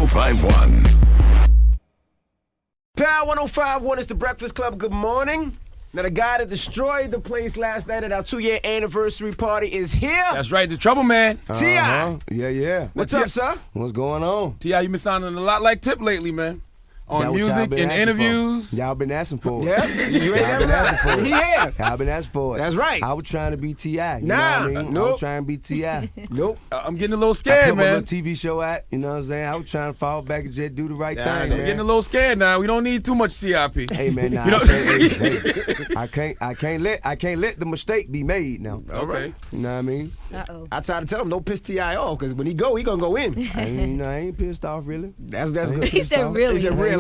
1051. Power 1051 is the Breakfast Club. Good morning. Now, the guy that destroyed the place last night at our 2-year anniversary party is here. That's right, the Trouble Man. T.I. Yeah. What's up, sir? What's going on? T.I., you been sounding a lot like Tip lately, man. On That what y'all music been and asking interviews. for. Y'all been asking for it. Yeah, you ain't Y'all been asking for it. Yeah. Y'all been asking for it. That's right. I was trying to be T.I. You Nah, know what I mean? I nope. was trying to be T.I. Nope. I'm getting a little I scared, put my man. little TV show out, you know what I'm saying? I was trying to fall back and just do the right thing, I'm man. getting a little scared now. We don't need too much CIP. Hey man, nah, You know- I can't let the mistake be made now. Okay. You know what I mean? Uh-oh. I tried to tell him, don't piss T.I. off, because when he gonna go in. I ain't pissed off really. That's good. He said really. He said really.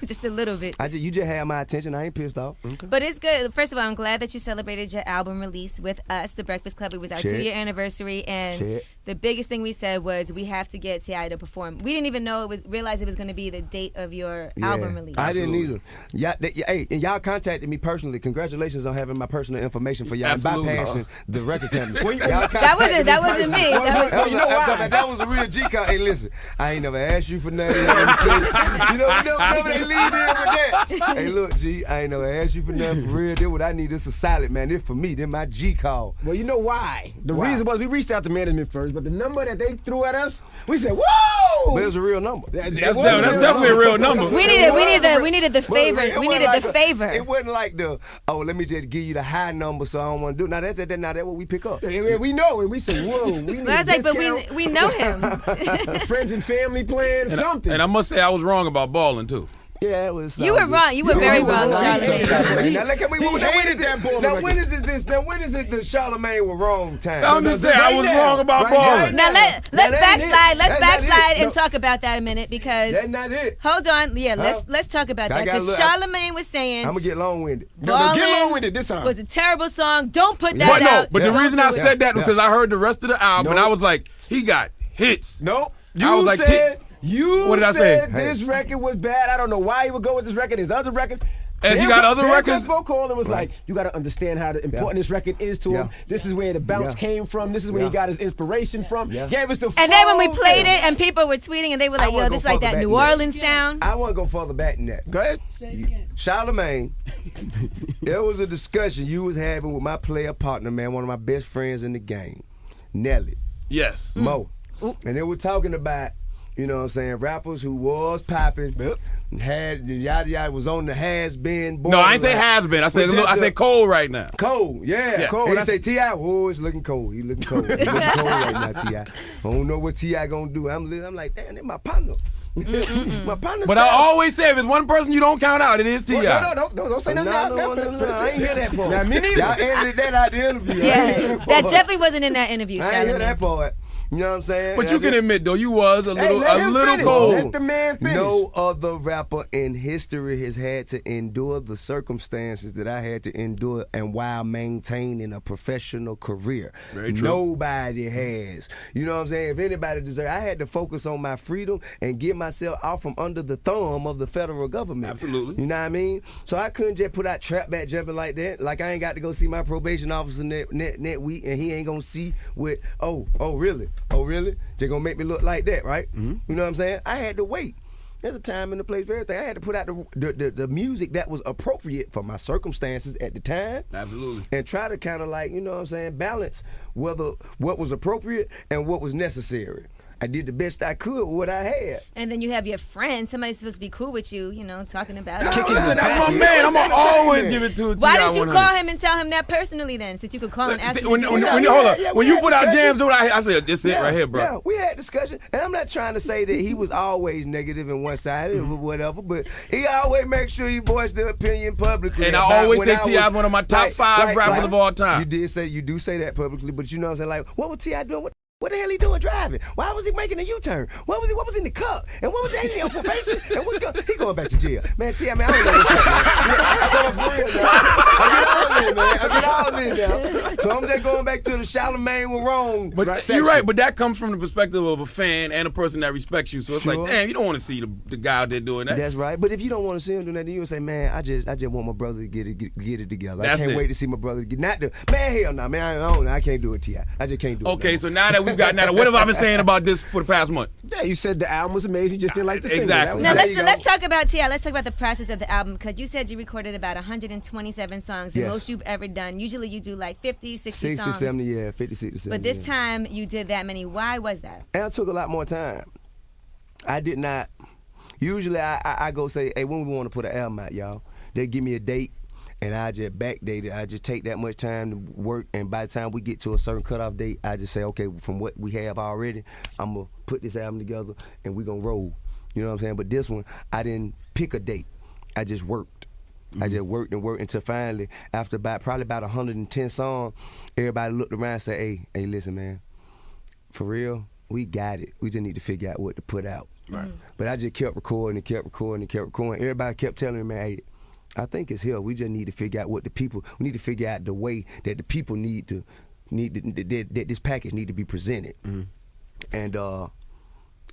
Just a little bit. You just had my attention. I ain't pissed off. But it's good. First of all, I'm glad that you celebrated your album release with us, The Breakfast Club. It was our Check. 2-year anniversary, and Check. the biggest thing we said was we have to get T.I. to perform. We didn't even realize it was going to be the date of your album release. I didn't either. Hey, and y'all contacted me personally. Congratulations on having my personal information for y'all and Absolutely. bypassing the record company. That wasn't me. You know why? That was a real G call. Hey, listen, I ain't never asked you for nothing. You know, never they leave here with that. Hey, look, G, I ain't never asked you for nothing for real. This what I need. This is solid, man. This for me. This my G call. Well, you know why? The Why? reason was we reached out to management first, but the number that they threw at us, we said, whoa! But it was a real number. That's That's definitely a real number. We needed the favor. We needed the favor. It wasn't like let me just give you the high number so I don't want to do it. Now that's what we pick up. Yeah, we know, and we said, whoa, we need I was like, but discount, we know him. friends and family plan, something. And I must say I was wrong about balling, too. Yeah, it was. You were wrong. You were very wrong, Charlamagne. Now look at me. He hated that ball Now record. when is it the Charlamagne was wrong time? I'm just saying I was now. wrong about Right balling. Now let's That ain't backslide. it. Let's That's not backslide it. and No. talk about that a minute because That's not it. hold on. Yeah, Huh? let's talk about I that gotta because look- Charlamagne was saying I'm gonna get long-winded. No, get Ballin' along with it this time. was a terrible song. Don't put that But no, out. but the Don't reason do I it. said that was because I heard the rest of the album and I was like, he got hits. Nope. I You was like, said What did I say? said this record was bad. I don't know why he would go with this record. His other records. And he got other records? Chris called and was like, you got to understand how important this record is to him. This is where the bounce came from. This is where he got his inspiration from. Gave us the And then when we full played thing. it and people were tweeting and they were like, wanna yo, go this is like further that back New than that. Orleans sound. I want to go further back than that. Go ahead. Charlamagne, there was a discussion you was having with my player partner, man, one of my best friends in the game, Nelly, Yes. Mo. And they were talking about, you know what I'm saying, rappers who was popping, yada was on the has-been. No, I ain't say has been. I said cold right now. Cold, yeah. Cold. And he say T.I., oh, it's looking cold. He looking cold. He looking cold right now, T.I. I don't know what T.I. gonna do. I'm like, damn, that's my partner. My partner. But I always say if it's one person you don't count out, it is T.I. No, don't say nothing. No, I ain't hear that part. Nah, me neither. Y'all edited that out the interview. I ain't hear Yeah, that that part. definitely wasn't in that interview, I ain't hear Charlamagne. that part. You know what I'm saying? But you can admit though, you was a little finish. cold. Let the man finish. No other rapper in history has had to endure the circumstances that I had to endure and while maintaining a professional career. Very true. Nobody has. You know what I'm saying? If anybody deserves, I had to focus on my freedom and get myself out from under the thumb of the federal government. Absolutely. You know what I mean? So I couldn't just put out trap back jumping like that. Like I ain't got to go see my probation officer net week and he ain't gonna see what, oh really? They gonna make me look like that, right? You know what I'm saying? I had to wait. There's a time and a place for everything. I had to put out the music that was appropriate for my circumstances at the time. Absolutely. And try to kind of like, you know what I'm saying, balance what was appropriate and what was necessary. I did the best I could with what I had. And then you have your friend, somebody's supposed to be cool with you, talking about it. That's my man. I'm gonna always give it to a T.I. Why didn't you 100. call him and tell him that personally then, since you could call and ask him? When to do it? hold up. Yeah, When we you had put out discussions. jams, dude, I said this it right here, bro. Yeah, we had discussion, and I'm not trying to say that he was always negative and one-sided or whatever, but he always makes sure he voiced the opinion publicly. And I about always when say I T.I. was- one of my top five rappers of all time. You do say that publicly, but you know what I'm saying? Like, what was T.I. doing? What the hell he doing driving? Why was he making a U-turn? What was in the cup? And what was that on probation? And he going back to jail. Man, T.I., man, I don't know what you're saying. I get all in now. So I'm just going back to the Charlamagne was wrong. But you're right, but that comes from the perspective of a fan and a person that respects you. So it's like, damn, you don't want to see the guy out there doing that. That's right. But if you don't want to see him doing that, then you would say, man, I just want my brother to get it together. That's I can't it. wait to see my brother get man, hell no, man, I can't do it, T.I. I just can't do it. Okay, no so now that we you got now? What have I been saying about this for the past month? Yeah, you said the album was amazing. You just didn't like the single. Exactly. Now That was- let's talk about T.I. Let's talk about the process of the album, because you said you recorded about 127 songs, the Yes. most you've ever done. Usually you do like 50, 60 60, songs. 70, yeah, 50, 60, 70. But this yeah. time you did that many. Why was that? And it took a lot more time. I did not. Usually I go say, hey, when we want to put an album out, y'all? They give me a date, and I just backdate it. I just take that much time to work, and by the time we get to a certain cutoff date, I just say, okay, from what we have already, I'm going to put this album together, and we're going to roll. You know what I'm saying? But this one, I didn't pick a date. I just worked. I just worked and worked until finally, after probably about 110 songs, everybody looked around and said, hey, listen, man, for real, we got it. We just need to figure out what to put out. Right. But I just kept recording and kept recording and kept recording. Everybody kept telling me, man, hey, I think it's here. We just need to figure out what we need to figure out the way that the people that this package need to be presented.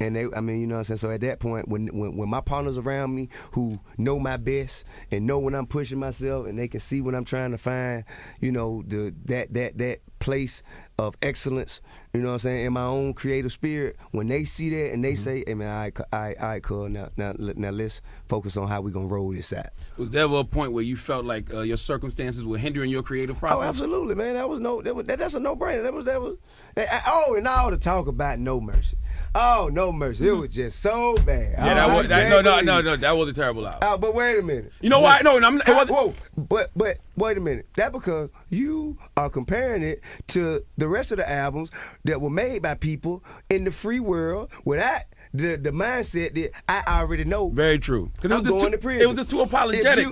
And they, I mean, you know what I'm saying? So at that point, when my partners around me who know my best and know when I'm pushing myself and they can see when I'm trying to find, you know, that place of excellence, you know what I'm saying, in my own creative spirit, when they see that and they say, hey man, all right, cool, now let's focus on how we gonna roll this out. Was there ever a point where you felt like your circumstances were hindering your creative process? Oh, absolutely, man. That's a no-brainer. That was. And all the talk about No Mercy. Oh, No Mercy. It was just so bad. Yeah, that was a terrible album. Oh, but wait a minute. You know why? No, Whoa, but wait a minute. That because you are comparing it to the rest of the albums that were made by people in the free world without the mindset that I already know. Very true. Because I'm going to prison. It was just too apologetic.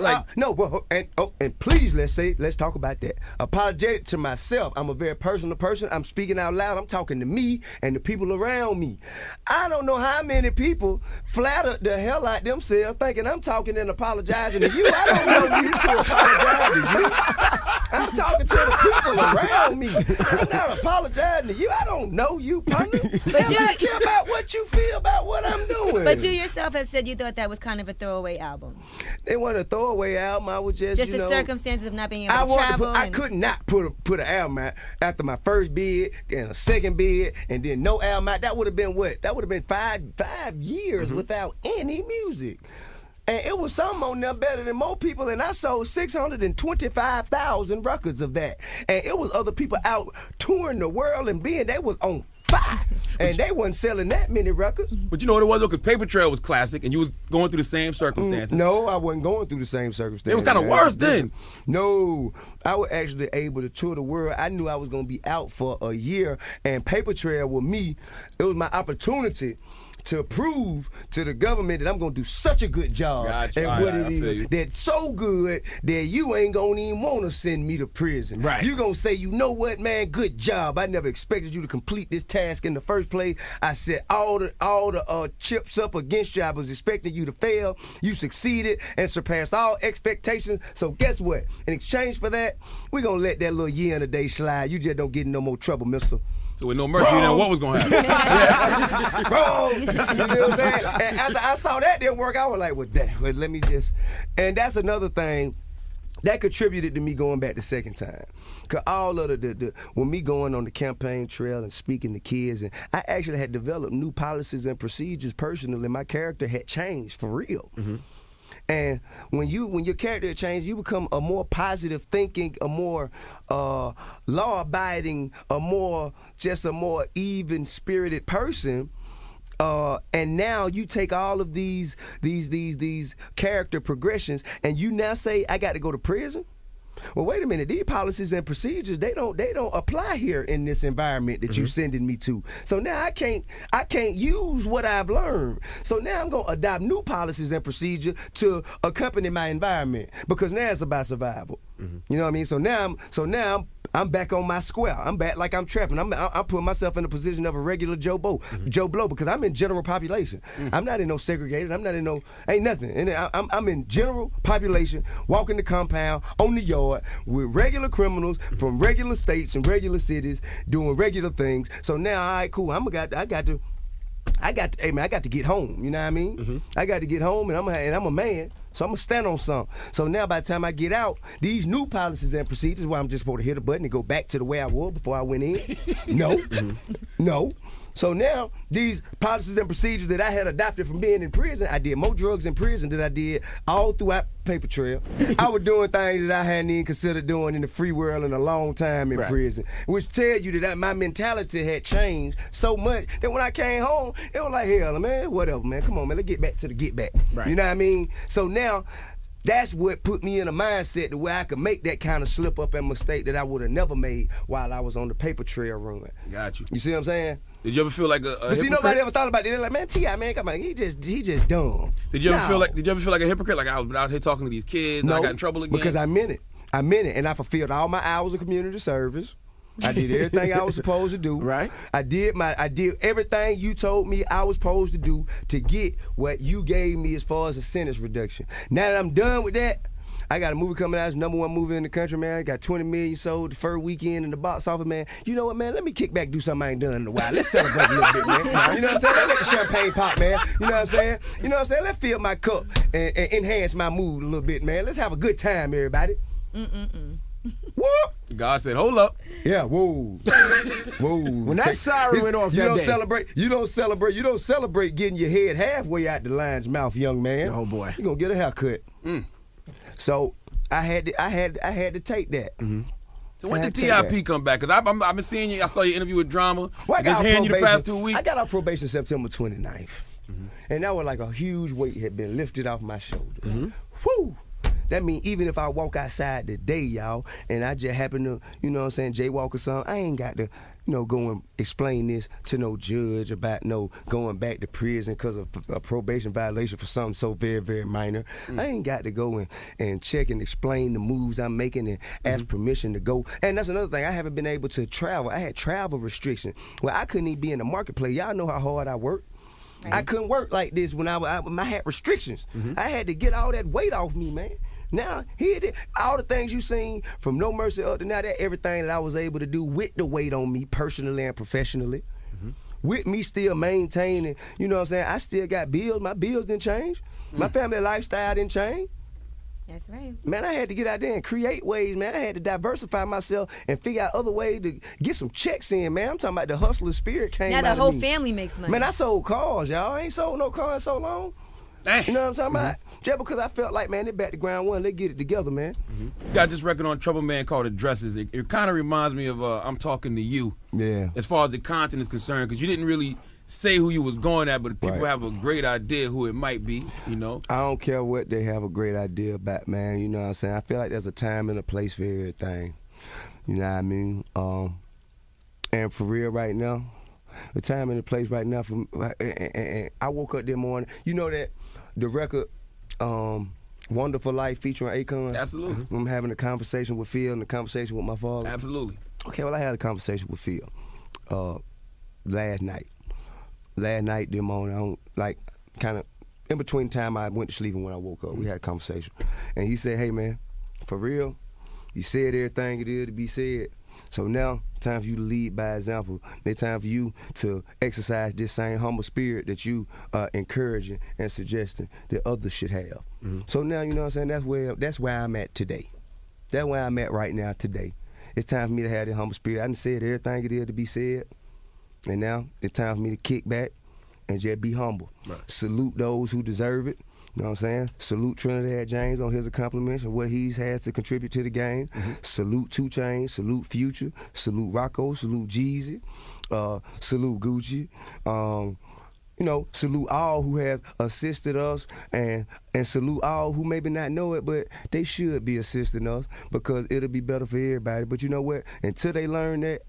And please let's talk about that. Apologetic to myself. I'm a very personal person. I'm speaking out loud. I'm talking to me and the people around me. I don't know how many people flatter the hell out themselves thinking I'm talking and apologizing to you. I don't know you to apologize to you. I'm talking to the people around me. I'm not apologizing to you. I don't know you, partner. But I care about what you feel about what I'm doing. But you yourself have said you thought that was kind of a throwaway album. It wasn't a throwaway album. I was just the circumstances of not being able to travel. I could not put an album out after my first bid and a second bid and then no album out. That would have been what? That would have been five years without any music. And it was something on there better than more people, and I sold 625,000 records of that. And it was other people out touring the world and they was on fire. And they wasn't selling that many records. But you know what it was, though? Because Paper Trail was classic, and you was going through the same circumstances. No, I wasn't going through the same circumstances. It was kind of worse then. No, I was actually able to tour the world. I knew I was going to be out for a year, and Paper Trail with me, it was my opportunity to prove to the government that I'm gonna do such a good job at what it is. That's so good that you ain't gonna even wanna send me to prison. Right. You gonna say, you know what, man, good job. I never expected you to complete this task in the first place. I set all the chips up against you. I was expecting you to fail. You succeeded and surpassed all expectations. So guess what? In exchange for that, we gonna let that little year and a day slide. You just don't get in no more trouble, mister. So with No Mercy, you know what was going to happen. Bro, you know what I'm saying? And after I saw that didn't work, I was like, well, damn, let me just. And that's another thing that contributed to me going back the second time. Cause all of the when me going on the campaign trail and speaking to kids, and I actually had developed new policies and procedures personally. My character had changed for real. And when your character changes, you become a more positive thinking, a more law-abiding, a more even-spirited person. And now you take all of these character progressions, and you now say, I got to go to prison? Well, wait a minute. These policies and procedures, they don't apply here in this environment that you're sending me to. So now I can't use what I've learned. So now I'm gonna adopt new policies and procedures to accompany my environment, because now it's about survival. You know what I mean? So now I'm back on my square. I'm back like I'm trapping. I'm putting myself in the position of a regular Joe Blow, because I'm in general population. I'm not in no segregated. I'm not in no, ain't nothing. And I'm in general population, walking the compound, on the yard, with regular criminals from regular states and regular cities doing regular things. So now, all right, cool. I got to get home. You know what I mean? I got to get home, and I'm a man. So I'm going to stand on something. So now by the time I get out, these new policies and procedures where I'm just supposed to hit a button and go back to the way I was before I went in. No. No. So now, these policies and procedures that I had adopted from being in prison, I did more drugs in prison than I did all throughout paper trail. I was doing things that I hadn't even considered doing in the free world in a long time in prison, which tells you that my mentality had changed so much that when I came home, it was like, hell, man, whatever, man. Come on, man, let's get back to the get back. Right. You know what I mean? So now, that's what put me in a mindset to where I could make that kind of slip up and mistake that I would have never made while I was on the paper trail run. Got you. You see what I'm saying? Did you ever feel like a But see, nobody ever thought about it. They're like, man, T.I., man, come on, he just dumb. Did you ever feel like a hypocrite? Like I was out here talking to these kids, and I got in trouble again? Because I meant it. And I fulfilled all my hours of community service. I did everything I was supposed to do. Right. I did everything you told me I was supposed to do to get what you gave me as far as a sentence reduction. Now that I'm done with that, I got a movie coming out. It's #1 movie in the country, man. I got 20 million sold the first weekend in the box office, man. You know what, man? Let me kick back, do something I ain't done in a while. Let's celebrate a little bit, man. You know what I'm saying? Let's let the champagne pop, man. You know what I'm saying? You know what I'm saying? Let's fill my cup and enhance my mood a little bit, man. Let's have a good time, everybody. Whoop! God said, hold up. Yeah, whoa. Whoa. When that siren went off you that don't day. You don't celebrate getting your head halfway out the lion's mouth, young man. Oh boy. You're gonna get a haircut. So I had to take that. So when did TIP come back? Because I've been seeing you. I saw your interview with Drama. Well, I got hearing you the past 2 weeks. I got off probation September 29th. And that was like a huge weight had been lifted off my shoulders. Whew! That means even if I walk outside today, y'all, and I just happen to, you know what I'm saying, jaywalk or something, I ain't got to, go and explain this to no judge about going back to prison because of a probation violation for something so very, very minor. I ain't got to go and check and explain the moves I'm making and ask permission to go. And that's another thing. I haven't been able to travel. I had travel restrictions. Well, I couldn't even be in the marketplace. Y'all know how hard I work. Right. I couldn't work like this when I had restrictions. I had to get all that weight off me, man. Now, here it is. All the things you seen from No Mercy up to now, that everything that I was able to do with the weight on me personally and professionally, with me still maintaining, you know what I'm saying? I still got bills. My bills didn't change. My family lifestyle didn't change. That's right. Man, I had to get out there and create ways, man. I had to diversify myself and figure out other ways to get some checks in, man. I'm talking about the hustler spirit came out of me. Now the whole family makes money. Man, I sold cars, y'all. I ain't sold no car in so long. You know what I'm talking about? Just because I felt like, man, they back to ground one, they get it together, man. You got this record on Trouble Man called Addresses. It kind of reminds me of I'm Talking to You. Yeah. As far as the content is concerned, because you didn't really say who you was going at, but people have a great idea who it might be, I don't care what they have a great idea about, man. You know what I'm saying? I feel like there's a time and a place for everything. You know what I mean? And for real right now, the time and the place right now, and I woke up that morning. You know that the record, Wonderful Life featuring Akon? Absolutely. I'm having a conversation with Phil and a conversation with my father. Absolutely. Okay, well, I had a conversation with Phil last night. Last night, the morning, kind of in between time I went to sleep and when I woke up, we had a conversation. And he said, hey, man, for real, you said everything it is to be said. So now, time for you to lead by example. It's time for you to exercise this same humble spirit that you are encouraging and suggesting that others should have. So now, you know what I'm saying, that's where I'm at today. That's where I'm at right now today. It's time for me to have that humble spirit. I done said everything it is to be said. And now it's time for me to kick back and just be humble. Right. Salute those who deserve it. You know what I'm saying? Salute Trinidad James on his accomplishments and what he has to contribute to the game. Salute 2 Chainz, salute Future, salute Rocco, salute Jeezy, salute Gucci. Salute all who have assisted us and salute all who maybe not know it, but they should be assisting us because it'll be better for everybody. But you know what? Until they learn that,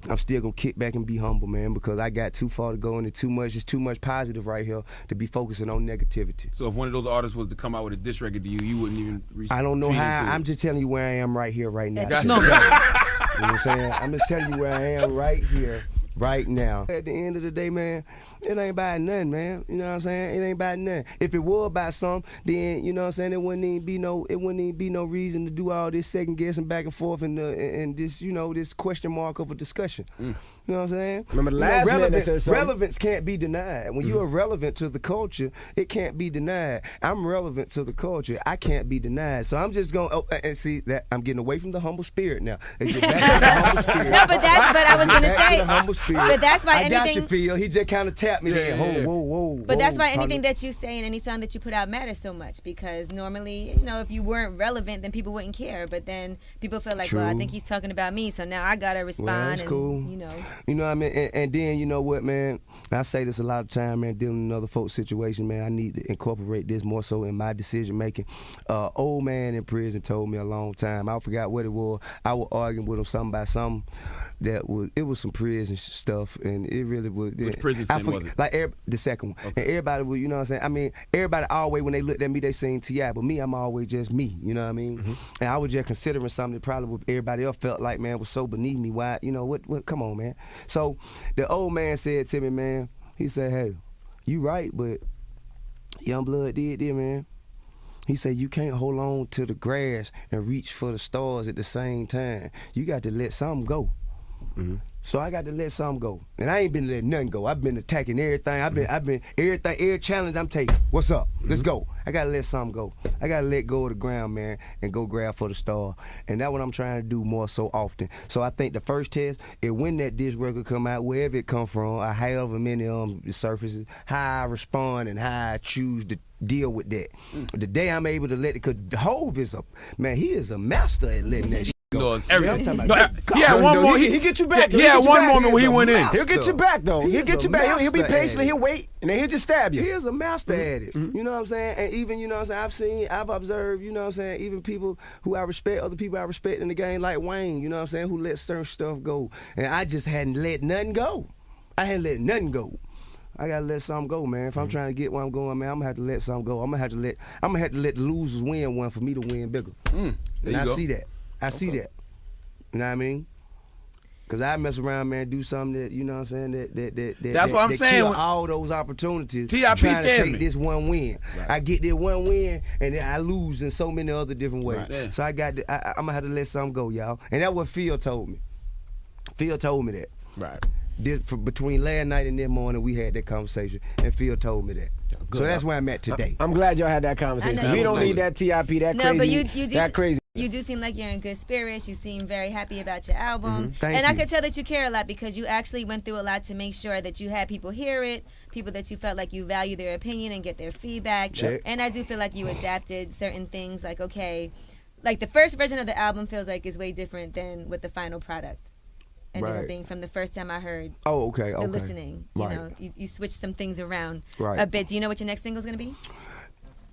I'm still gonna kick back and be humble, man, because I got too far to go and it's too much positive right here to be focusing on negativity. So if one of those artists was to come out with a diss record to you, you wouldn't even reach. I don't know how. I'm just telling you where I am right here, right now. Gotcha. You know what I'm saying? I'm just telling you where I am right here right now. At the end of the day, man, it ain't about nothing, man. You know what I'm saying? It ain't about nothing. If it was about something, then you know what I'm saying, it wouldn't even be no reason to do all this second guessing back and forth and this, you know, this question mark of a discussion. You know what I'm saying? Remember the last man that said something? Relevance can't be denied. When you're relevant to the culture, it can't be denied. I'm relevant to the culture. I can't be denied. So I'm just going, and see that I'm getting away from the humble spirit now. Let's get back to the humble spirit. No, but I was gonna Back to say. the humble spirit. But that's why I got you, anything. Phil. He just kind of tapped me there. Whoa. But that's why partner. anything that you say in any song that you put out matters so much, because normally, you know, if you weren't relevant, then people wouldn't care. But then people feel like, well, I think he's talking about me, so now I gotta respond. Well, that's and, cool. You know. You know what I mean? And then, you know what, man? I say this a lot of time, man, dealing with other folks' situation, man. I need to incorporate this more so in my decision making. Old man in prison told me a long time. I forgot what it was. I was arguing with him something about something that was some prison stuff, and it really was. Which prison scene was it? Like the second one. Okay. And everybody was, you know what I'm saying? I mean, everybody always, when they looked at me, they seen T.I., but me, I'm always just me, you know what I mean? And I was just considering something that probably what everybody else felt like, man, was so beneath me. Why, you know, what, come on, man. So the old man said to me, man, he said, hey, you right, but Youngblood did, man. He said, you can't hold on to the grass and reach for the stars at the same time. You got to let something go. So I got to let something go. And I ain't been letting nothing go. I've been attacking everything. I've been every challenge I'm taking. What's up? Let's go. I got to let something go. I got to let go of the ground, man, and go grab for the star. And that's what I'm trying to do more so often. So I think the first test is when that disc record come out, wherever it come from, or however many surfaces, how I respond and how I choose to deal with that. The day I'm able to let it, because Hov is he is a master at letting that shit go. Everything. He get you back. He had one moment where he went in. He'll get you back though. He'll get you back. He'll be patient and he'll wait, and then he'll just stab you. He is a master at it. You know what I'm saying? And even, you know what I'm saying, I've observed, you know what I'm saying, even people who I respect, other people I respect in the game, like Wayne, you know what I'm saying, who let certain stuff go. And I just hadn't let nothing go. I hadn't let nothing go. I gotta let something go, man. If I'm trying to get where I'm going, man, I'm gonna have to let something go. I'm gonna have to let the losers win one for me to win bigger. And I see that. I see that. You know what I mean? Cause I mess around, man, do something that, you know what I'm saying, That's what I'm saying. Kill all those opportunities. T.I.P. trying to scares take me. this one win. Right. I get this one win, and then I lose in so many other different ways. Right. Yeah. So I'm gonna have to let something go, y'all. And that's what Phil told me. Phil told me that. Right. Between last night and this morning, we had that conversation, and Phil told me that. Good. So that's where I'm at today. I'm glad y'all had that conversation. I know. We don't need that T.I.P. that No, crazy. but you do. That crazy. You do seem like you're in good spirits. You seem very happy about your album. Thank and I you. could tell that you care a lot, because you actually went through a lot to make sure that you had people hear it, people that you felt like you value their opinion and get their feedback. Check. And I do feel like you adapted certain things, like, okay, like the first version of the album feels like is way different than what the final product ended up Right. being from the first time I heard Oh, okay. the listening. You Right. know, you switched some things around Right. a bit. Do you know what your next single is going to be?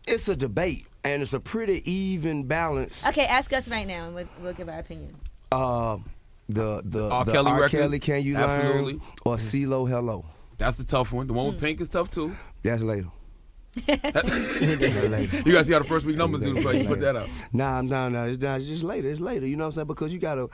It's a debate, and it's a pretty even balance. Okay, ask us right now, and we'll give our opinion. The R. the Kelly R. record? Kelly, Can You Absolutely. Learn? Or CeeLo, Hello. That's the tough one. The one with Pink is tough too. That's later. You gotta see how the first week numbers do before you put that up. Nah, it's just later. It's later. You know what I'm saying? Because you gotta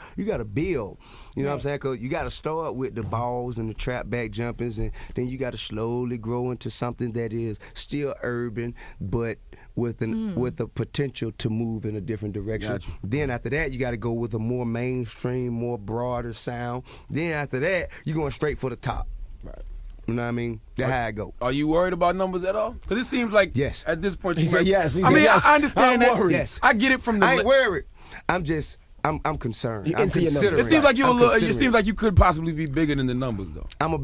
build. You know what I'm saying? Because you gotta start with the balls and the trap back jumpings, and then you gotta slowly grow into something that is still urban, but with the potential to move in a different direction. Gotcha. Then after that, you gotta go with a more mainstream, more broader sound. Then after that, you're going straight for the top. Right. You know what I mean? That's how I go. Are you worried about numbers at all? Because it seems like Yes. at this point He you said might- yes. He I said mean, yes. I understand I'm that. worried. Yes. I get it from the. I ain't worried. I'm concerned. You I'm into your numbers. considering. It seems like you're a I'm little. It considering. seems like you could possibly be bigger than the numbers, though. I'm a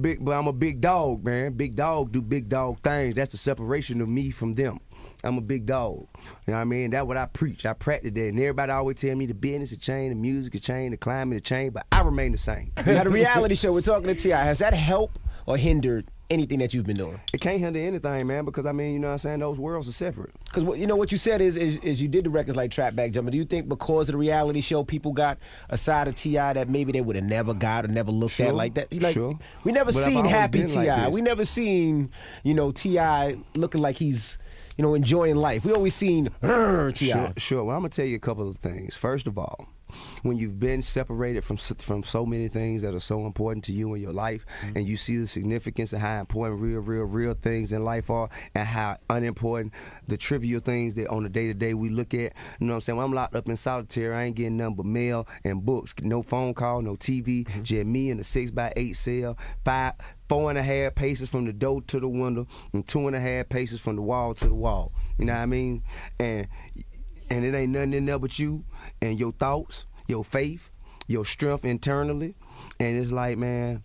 big dog, man. Big dog do big dog things. That's the separation of me from them. I'm a big dog. You know what I mean? That's what I preach. I practice that. And everybody always tell me the business will change, the music will change, the climate will change, but I remain the same. Now the reality show. We're talking to T.I. Has that helped or hindered anything that you've been doing? It can't hinder anything, man, because I mean, you know what I'm saying? Those worlds are separate. Because you know what you said is you did the records like Trap Back Jumping. Do you think because of the reality show, people got a side of T.I. that maybe they would have never got or never looked at Sure, like that? Like, sure. We never But I've seen always happy been like T.I. this. We never seen, T.I. looking like he's, enjoying life. We always seen T.I. Sure. Well, I'm gonna tell you a couple of things. First of all, when you've been separated from so many things that are so important to you in your life, and you see the significance of how important real things in life are, and how unimportant the trivial things that on the day-to-day we look at. You know what I'm saying? When I'm locked up in solitary, I ain't getting nothing but mail and books. No phone call, no TV, just me in a 6x8 cell, 4.5 paces from the door to the window, and 2.5 paces from the wall to the wall. You know what I mean? And it ain't nothing in there but you and your thoughts, your faith, your strength internally. And it's like, man,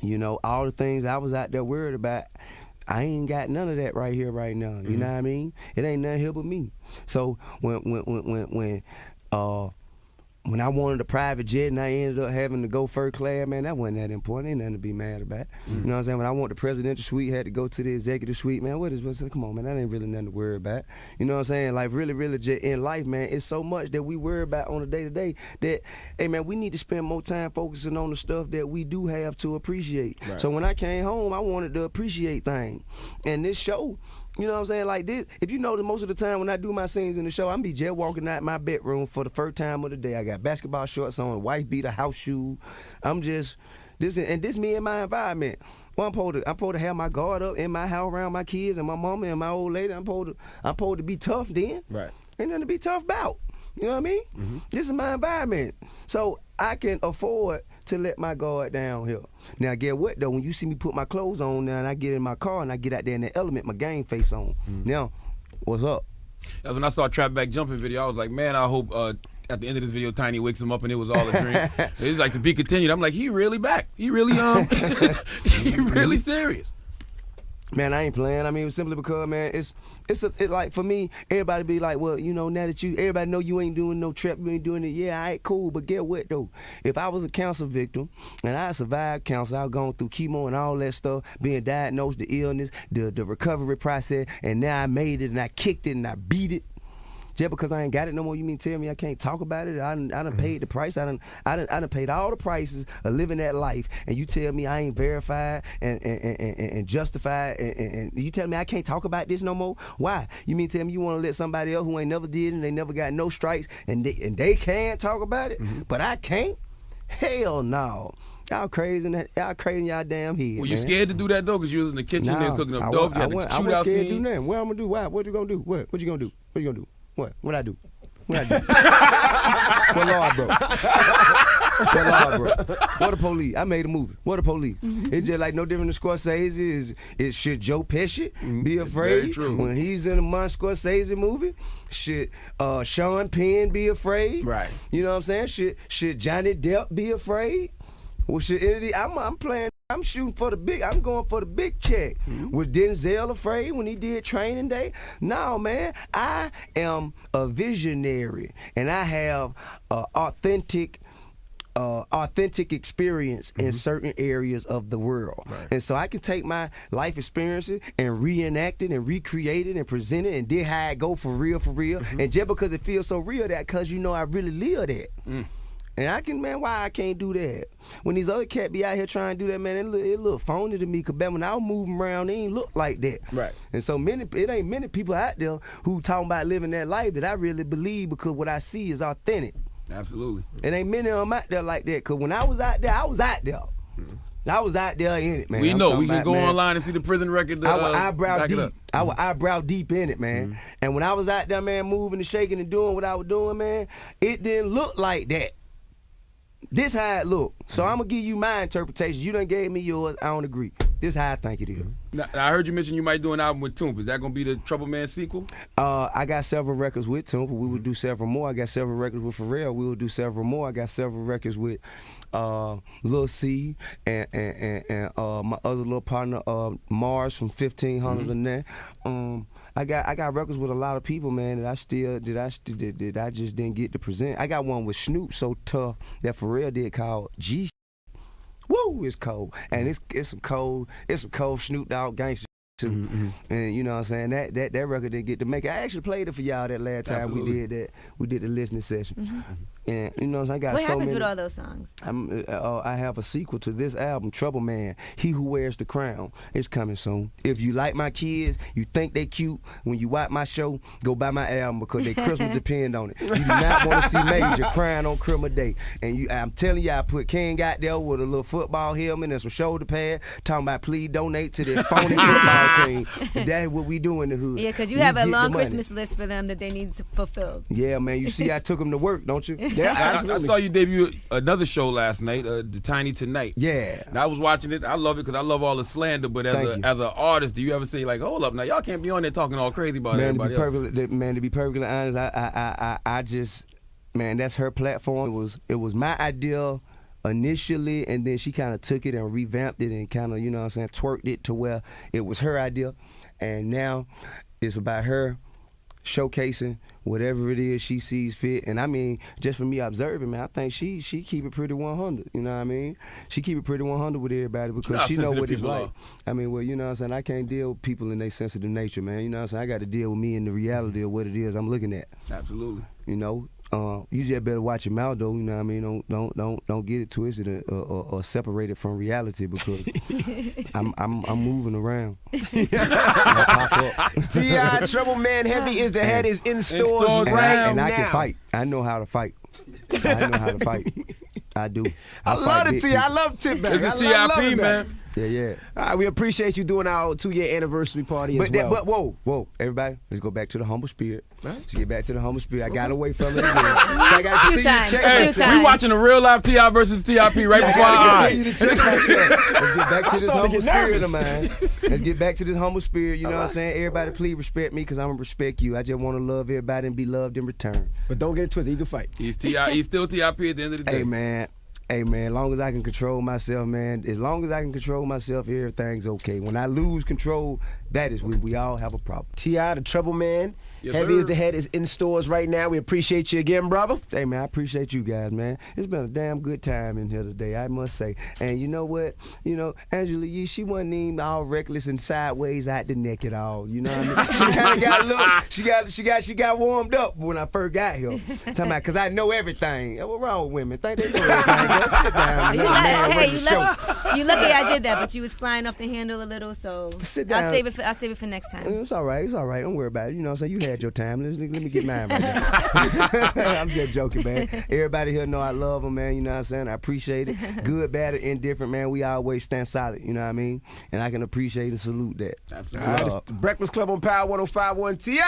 you know, all the things I was out there worried about, I ain't got none of that right here, right now. You know what I mean? It ain't nothing here but me. So when I wanted a private jet and I ended up having to go first class, man, that wasn't that important. Ain't nothing to be mad about. You know what I'm saying? When I want the presidential suite, had to go to the executive suite, man, come on, man, that ain't really nothing to worry about. You know what I'm saying? Like, really, just in life, man, it's so much that we worry about on a day-to-day that, hey, man, we need to spend more time focusing on the stuff that we do have to appreciate. Right. So when I came home, I wanted to appreciate things. And this show, you know what I'm saying? Like this, if you notice, most of the time when I do my scenes in the show, I'm be just walking out my bedroom for the first time of the day. I got basketball shorts on, wife beater, house shoe. I'm just this me and my environment. Well, I'm supposed to have my guard up in my house around my kids and my mama and my old lady. I'm supposed to be tough then. Right. Ain't nothing to be tough about. You know what I mean? This is my environment. So I can afford to let my guard down here. Now, get what, though? When you see me put my clothes on now and I get in my car and I get out there in the element, my game face on. Now, what's up? That's when I saw Trap Back Jumping video. I was like, man, I hope at the end of this video, Tiny wakes him up and it was all a dream. It's like, to be continued. I'm like, he really back. He really, he really serious. Man, I ain't playing. I mean, simply because, man, it's like, for me, everybody be like, well, you know, now that everybody know you ain't doing no trap, you ain't doing it, yeah, all right, cool, but get what, though? If I was a cancer victim, and I survived cancer, I was going through chemo and all that stuff, being diagnosed, the illness, the recovery process, and now I made it, and I kicked it, and I beat it, just because I ain't got it no more, you mean tell me I can't talk about it? I done paid the price. I done paid all the prices of living that life, and you tell me I ain't verified and justified, and you tell me I can't talk about this no more? Why? You mean tell me you want to let somebody else who ain't never did and they never got no strikes and they can't talk about it, but I can't? Hell no. Y'all crazy in y'all damn head. Were you scared to do that though? Because you was in the kitchen, they was cooking up dope. You had the shootout scene. I wasn't scared to do nothing. What I'm gonna do? Why? What you gonna do? What you gonna do? What you gonna do? What I do? What I do? What law, bro? What law, bro? What the police? I made a movie. What the police? It's just like no different than Scorsese. Should Joe Pesci be afraid when he's in a Scorsese movie? Should Sean Penn be afraid? Right. You know what I'm saying? Should Johnny Depp be afraid? Well, should any? I'm playing. I'm shooting for the big. I'm going for the big check. Was Denzel afraid when he did Training Day? No, man. I am a visionary, and I have authentic experience in certain areas of the world. Right. And so I can take my life experiences and reenact it and recreate it and present it and did how it go for real. And just because it feels so real, that because you know I really live that. And I can, man, why I can't do that? When these other cats be out here trying to do that, man, it look phony to me. Because when I was moving around, it ain't look like that. Right. And so it ain't many people out there who talking about living that life that I really believe, because what I see is authentic. Absolutely. It ain't many of them out there like that. Because when I was out there, I was out there. I was out there in it, man. We know. We can go online and see the prison record. I was eyebrow deep. I was eyebrow deep in it, man. And when I was out there, man, moving and shaking and doing what I was doing, man, it didn't look like that. This how it look. So I'm gonna give you my interpretation. You done gave me yours. I don't agree. This how I think it is. Now, I heard you mention you might do an album with Toomp. Is that gonna be the Trouble Man sequel? I got several records with Toomp. We will do several more. I got several records with Pharrell. We will do several more. I got several records with Lil C and my other little partner Mars from 1500 and that. I got records with a lot of people, man, that I just didn't get to present. I got one with Snoop, so tough, that Pharrell did, called G. Woo, it's cold. And it's some cold Snoop Dogg gangster. too. And you know what I'm saying? That record didn't get to make it. I actually played it for y'all that last time we did the listening session. And you know what I'm saying? I got what so happens many, with all those songs? I have a sequel to this album, Trouble Man, He Who Wears the Crown. It's coming soon. If you like my kids, you think they cute, when you watch my show, go buy my album because their Christmas depend on it. You do not want to see Major crying on Christmas Day. And I'm telling you, I put King out there with a little football helmet and some shoulder pad, talking about please donate to their phony football team. That's what we do in the hood. Yeah, because you have a long Christmas list for them that they need to fulfill. Yeah, man. You see, I took them to work, don't you? Yeah, I saw you debut another show last night, The Tiny Tonight. Yeah. And I was watching it. I love it because I love all the slander. But as an artist, do you ever say like, hold up, now y'all can't be on there talking all crazy about everybody else? To be perfectly honest, I just, man, that's her platform. It was my idea initially, and then she kind of took it and revamped it and kind of, you know what I'm saying, twerked it to where it was her idea. And now it's about her showcasing whatever it is she sees fit. And I mean, just for me observing, man, I think she keep it pretty 100. You know what I mean? She keep it pretty 100 with everybody because she know what it's like. I mean, well, you know what I'm saying? I can't deal with people in their sensitive nature, man. You know what I'm saying? I got to deal with me and the reality of what it is I'm looking at. Absolutely. You know? You just better watch your mouth, though. You know what I mean? Don't get it twisted or separate it from reality because I'm moving around. T.I. Trouble Man Heavy is the Head is in stores right now. And I can fight. I know how to fight. I do. I love it, T.I. I love Tip Back. This is T.I.P., man. Yeah. All right, we appreciate you doing our 2-year anniversary party as well. But whoa, everybody, let's go back to the humble spirit. Let's get back to the humble spirit. I got away from it again. So I got to continue to check myself. We watching a real live T.I. versus T.I.P. right before our eyes. Let's get back to this humble spirit of mine. Let's get back to this humble spirit. You know what I'm saying? Everybody, please respect me because I'm gonna respect you. I just want to love everybody and be loved in return. But don't get it twisted. You can fight. He's still T.I.P. at the end of the day. Hey man, as long as I can control myself, man, everything's okay. When I lose control, that is when we all have a problem. T.I. the Trouble Man. Yes, Heavy sir. is the Head is in stores right now. We appreciate you again, brother. Hey man, I appreciate you guys, man. It's been a damn good time in here today, I must say. And you know what? You know, Angela Yee, she wasn't even all reckless and sideways out the neck at all. You know what I mean? She kind of got a little, she got warmed up when I first got here. Talking about, because I know everything. What's wrong with women? Think they know everything. Go sit down. You lucky I did that, but you was flying off the handle a little, so Sit down. I'll save it for next time. It's all right. Don't worry about it. You know what I'm saying? You had your time. Let me get mine right now. I'm just joking, man. Everybody here know I love them, man. You know what I'm saying? I appreciate it. Good, bad, or indifferent, man. We always stand solid. You know what I mean? And I can appreciate and salute that. Absolutely. All right, it's the Breakfast Club on Power 105.1 T.I.